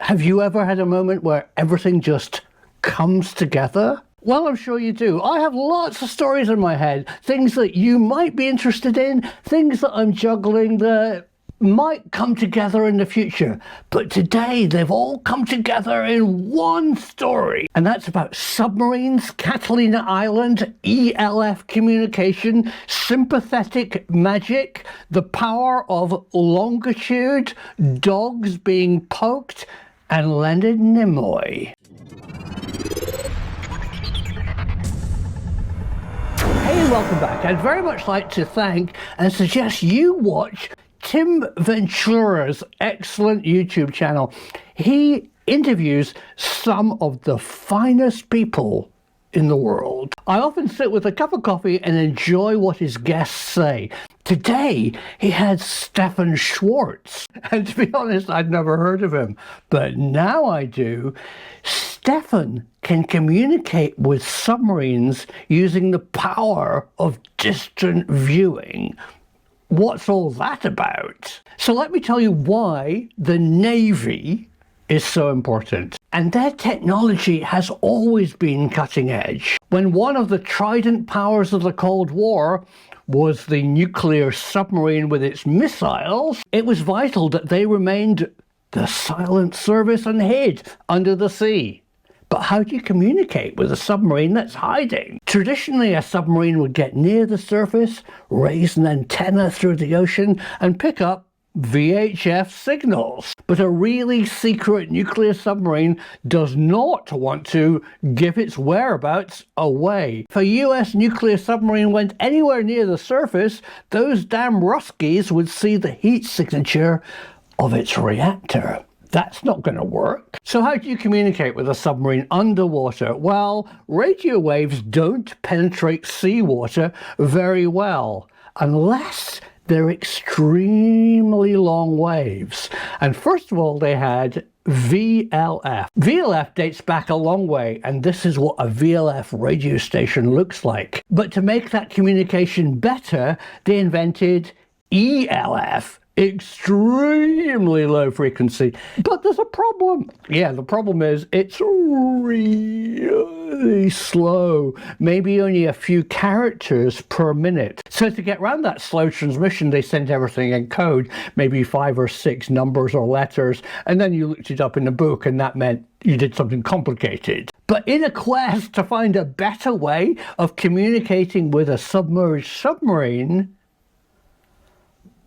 Have you ever had a moment where everything just comes together? Well, I'm sure you do. I have lots of stories in my head, things that you might be interested in, things that I'm juggling that might come together in the future. But today, they've all come together in one story. And that's about submarines, Catalina Island, ELF communication, sympathetic magic, the power of longitude, dogs being poked, and Leonard Nimoy. Hey, welcome back. I'd very much like to thank and suggest you watch Tim Ventura's excellent YouTube channel. He interviews some of the finest people in the world. I often sit with a cup of coffee and enjoy what his guests say. Today, he had Stefan Schwartz. And to be honest, I'd never heard of him, but now I do. Stefan can communicate with submarines using the power of distant viewing. What's all that about? So let me tell you why the Navy is so important. And their technology has always been cutting edge. When one of the trident powers of the Cold War was the nuclear submarine with its missiles, it was vital that they remained the silent service and hid under the sea. But how do you communicate with a submarine that's hiding? Traditionally, a submarine would get near the surface, raise an antenna through the ocean, and pick up VHF signals. But a really secret nuclear submarine does not want to give its whereabouts away. If a US nuclear submarine went anywhere near the surface, those damn Ruskies would see the heat signature of its reactor. That's not going to work. So how do you communicate with a submarine underwater? Well, radio waves don't penetrate seawater very well, unless they're extremely long waves. And first of all, they had VLF. VLF dates back a long way, and this is what a VLF radio station looks like. But to make that communication better, they invented ELF. Extremely low frequency. But there's a problem. Yeah, the problem is it's really slow. Maybe only a few characters per minute. So to get around that slow transmission, they sent everything in code, maybe 5 or 6 numbers or letters, and then you looked it up in a book, and that meant you did something complicated. But in a quest to find a better way of communicating with a submerged submarine,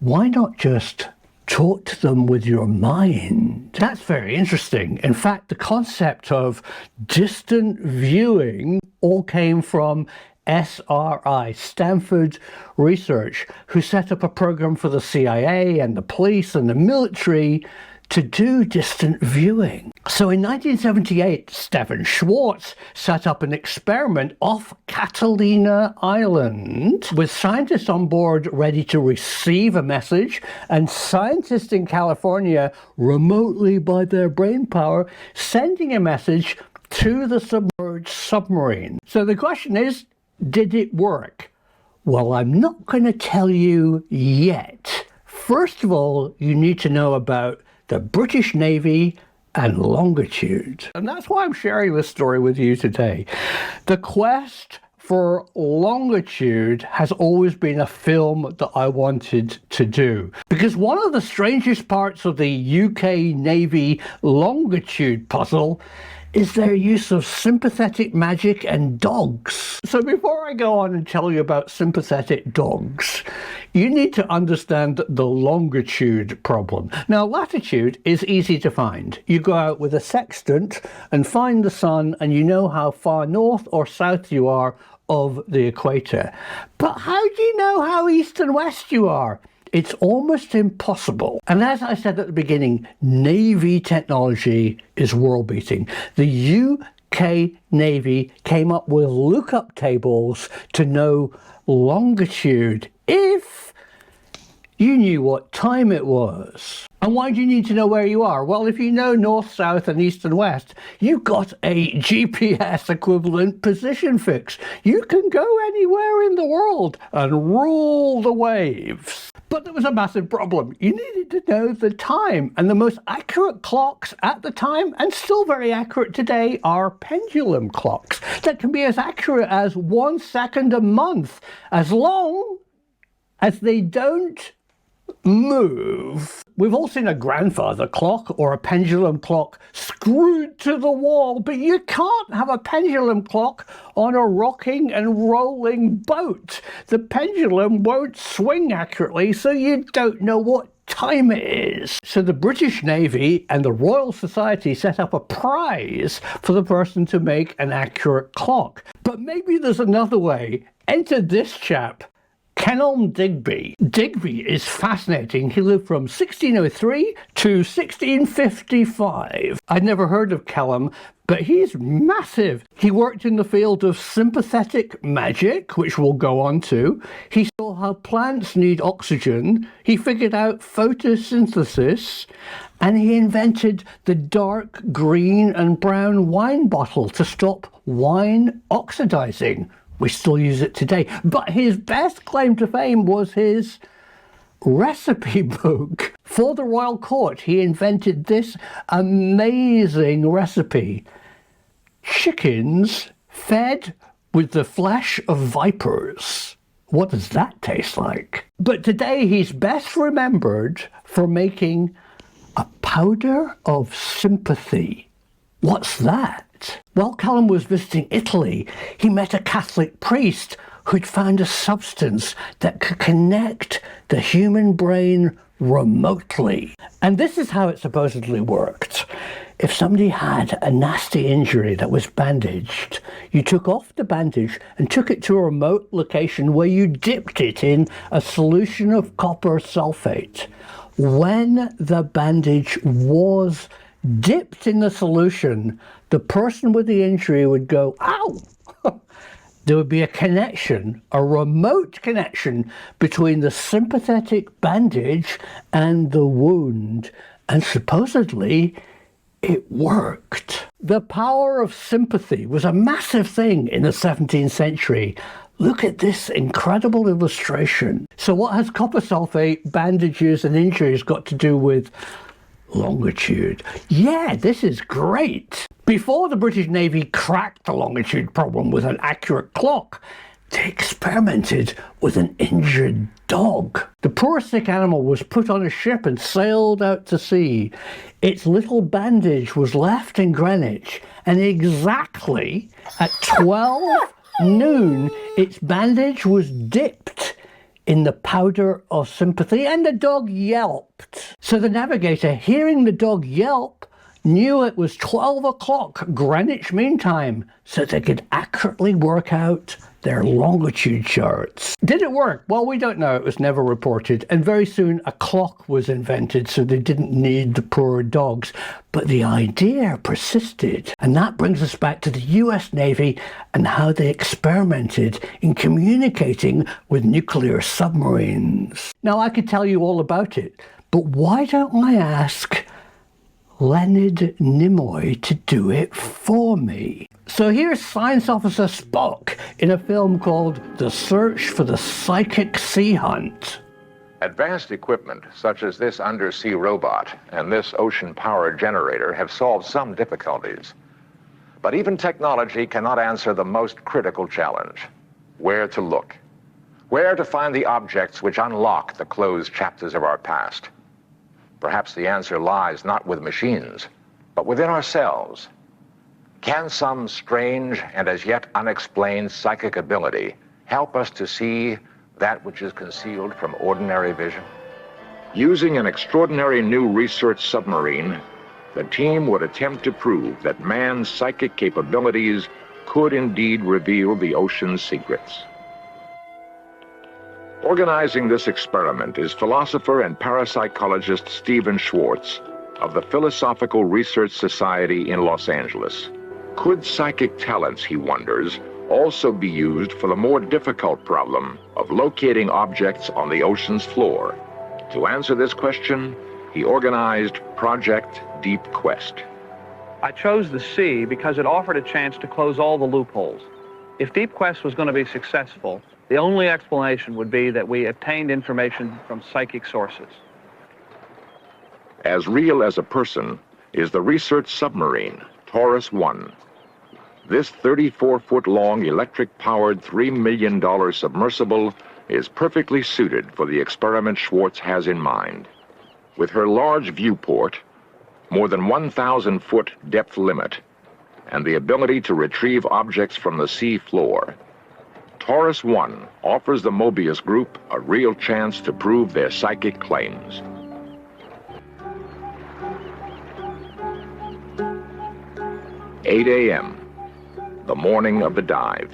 why not just talk to them with your mind? That's very interesting. In fact, the concept of distant viewing all came from SRI, Stanford Research, who set up a program for the CIA and the police and the military to do distant viewing. So in 1978, Stefan Schwartz set up an experiment off Catalina Island with scientists on board ready to receive a message, and scientists in California remotely by their brain power sending a message to the submerged submarine. So the question is, did it work? Well, I'm not going to tell you yet. First of all, you need to know about the British Navy and longitude. And that's why I'm sharing this story with you today. The quest for longitude has always been a film that I wanted to do, because one of the strangest parts of the UK Navy longitude puzzle is their use of sympathetic magic and dogs. So before I go on and tell you about sympathetic dogs, you need to understand the longitude problem. Now, latitude is easy to find. You go out with a sextant and find the sun, and you know how far north or south you are of the equator. But how do you know how east and west you are? It's almost impossible. And as I said at the beginning, Navy technology is world-beating. The UK Navy came up with lookup tables to know longitude if You knew what time it was. And why do you need to know where you are? Well, if you know north, south, and east and west, you've got a GPS equivalent position fix. You can go anywhere in the world and rule the waves. But there was a massive problem. You needed to know the time. And the most accurate clocks at the time, and still very accurate today, are pendulum clocks that can be as accurate as 1 second a month, as long as they don't move. We've all seen a grandfather clock or a pendulum clock screwed to the wall, but you can't have a pendulum clock on a rocking and rolling boat. The pendulum won't swing accurately, so you don't know what time it is. So the British Navy and the Royal Society set up a prize for the person to make an accurate clock. But maybe there's another way. Enter this chap, Kenelm Digby. Digby is fascinating. He lived from 1603 to 1655. I'd never heard of Kenelm, but he's massive. He worked in the field of sympathetic magic, which we'll go on to. He saw how plants need oxygen. He figured out photosynthesis, and he invented the dark green and brown wine bottle to stop wine oxidizing. We still use it today. But his best claim to fame was his recipe book. For the royal court, he invented this amazing recipe. Chickens fed with the flesh of vipers. What does that taste like? But today he's best remembered for making a powder of sympathy. What's that? While Callum was visiting Italy, he met a Catholic priest who'd found a substance that could connect the human brain remotely. And this is how it supposedly worked. If somebody had a nasty injury that was bandaged, you took off the bandage and took it to a remote location where you dipped it in a solution of copper sulfate. When the bandage was dipped in the solution, the person with the injury would go, ow! There would be a connection, a remote connection between the sympathetic bandage and the wound. And supposedly, it worked. The power of sympathy was a massive thing in the 17th century. Look at this incredible illustration. So what has copper sulfate, bandages, and injuries got to do with longitude? Yeah, this is great. Before the British Navy cracked the longitude problem with an accurate clock, they experimented with an injured dog. The poor sick animal was put on a ship and sailed out to sea. Its little bandage was left in Greenwich, and exactly at 12 noon, its bandage was dipped in the powder of sympathy, and the dog yelped. So the navigator, hearing the dog yelp, knew it was 12 o'clock Greenwich Mean Time, so they could accurately work out their longitude charts. Did it work? Well, we don't know. It was never reported. And very soon a clock was invented, so they didn't need the poor dogs. But the idea persisted. And that brings us back to the US Navy and how they experimented in communicating with nuclear submarines. Now, I could tell you all about it, but why don't I ask Leonard Nimoy to do it for me? So here's Science Officer Spock in a film called The Search for the Psychic Sea Hunt. Advanced equipment such as this undersea robot and this ocean power generator have solved some difficulties. But even technology cannot answer the most critical challenge: where to look, where to find the objects which unlock the closed chapters of our past. Perhaps the answer lies not with machines, but within ourselves. Can some strange and as yet unexplained psychic ability help us to see that which is concealed from ordinary vision? Using an extraordinary new research submarine, the team would attempt to prove that man's psychic capabilities could indeed reveal the ocean's secrets. Organizing this experiment is philosopher and parapsychologist Stephen Schwartz of the Philosophical Research Society in Los Angeles. Could psychic talents, he wonders, also be used for the more difficult problem of locating objects on the ocean's floor? To answer this question, he organized Project Deep Quest. I chose the sea because it offered a chance to close all the loopholes. If Deep Quest was going to be successful, the only explanation would be that we obtained information from psychic sources. As real as a person is the research submarine, Taurus 1. This 34-foot-long electric-powered $3 million submersible is perfectly suited for the experiment Schwartz has in mind. With her large viewport, more than 1,000-foot depth limit, and the ability to retrieve objects from the sea floor, Taurus 1 offers the Mobius group a real chance to prove their psychic claims. "8 a.m., the morning of the dive.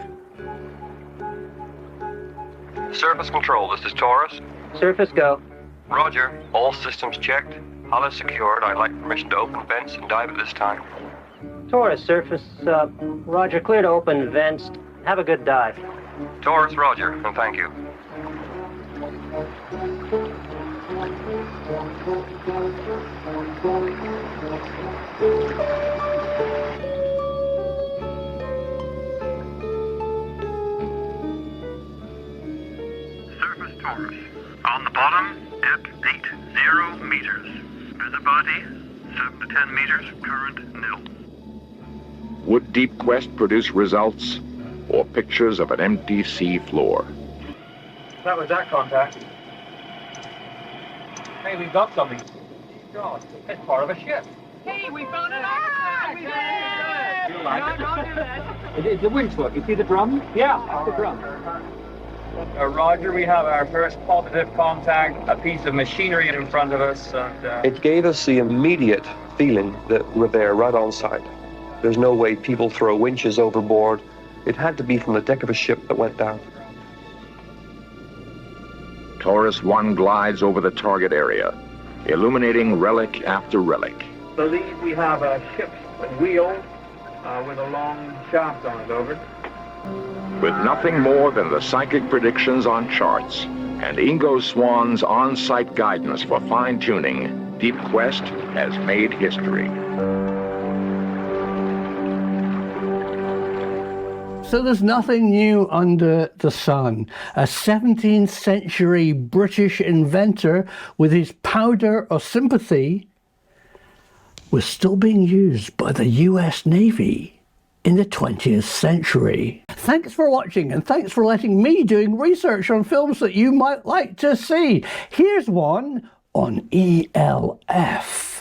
Surface control, this is Taurus. Surface go. Roger, all systems checked. Hull is secured. I'd like permission to open vents and dive at this time. Taurus, surface, Roger, clear to open vents. Have a good dive. Taurus, Roger, and thank you. Surface Taurus. On the bottom, depth 80 meters. Visibility 7 to 10 meters. Current nil. Would Deep Quest produce results or pictures of an empty sea floor? That was that contact. Hey, we've got something. God, it's part of a ship. Hey, we found an artifact! We did it! You like it? It's the winch hook. You see the drum? Yeah. That's the drum. Roger, we have our first positive contact, a piece of machinery in front of us. And, It gave us the immediate feeling that we're there right on site. There's no way people throw winches overboard. It had to be from the deck of a ship that went down. Taurus 1 glides over the target area, illuminating relic after relic. I believe we have a ship wheel with a long shaft on it, over. With nothing more than the psychic predictions on charts and Ingo Swan's on-site guidance for fine-tuning, Deep Quest has made history. So there's nothing new under the sun. A 17th century British inventor with his powder of sympathy was still being used by the US Navy in the 20th century. Thanks for watching, and thanks for letting me doing research on films that you might like to see. Here's one on ELF.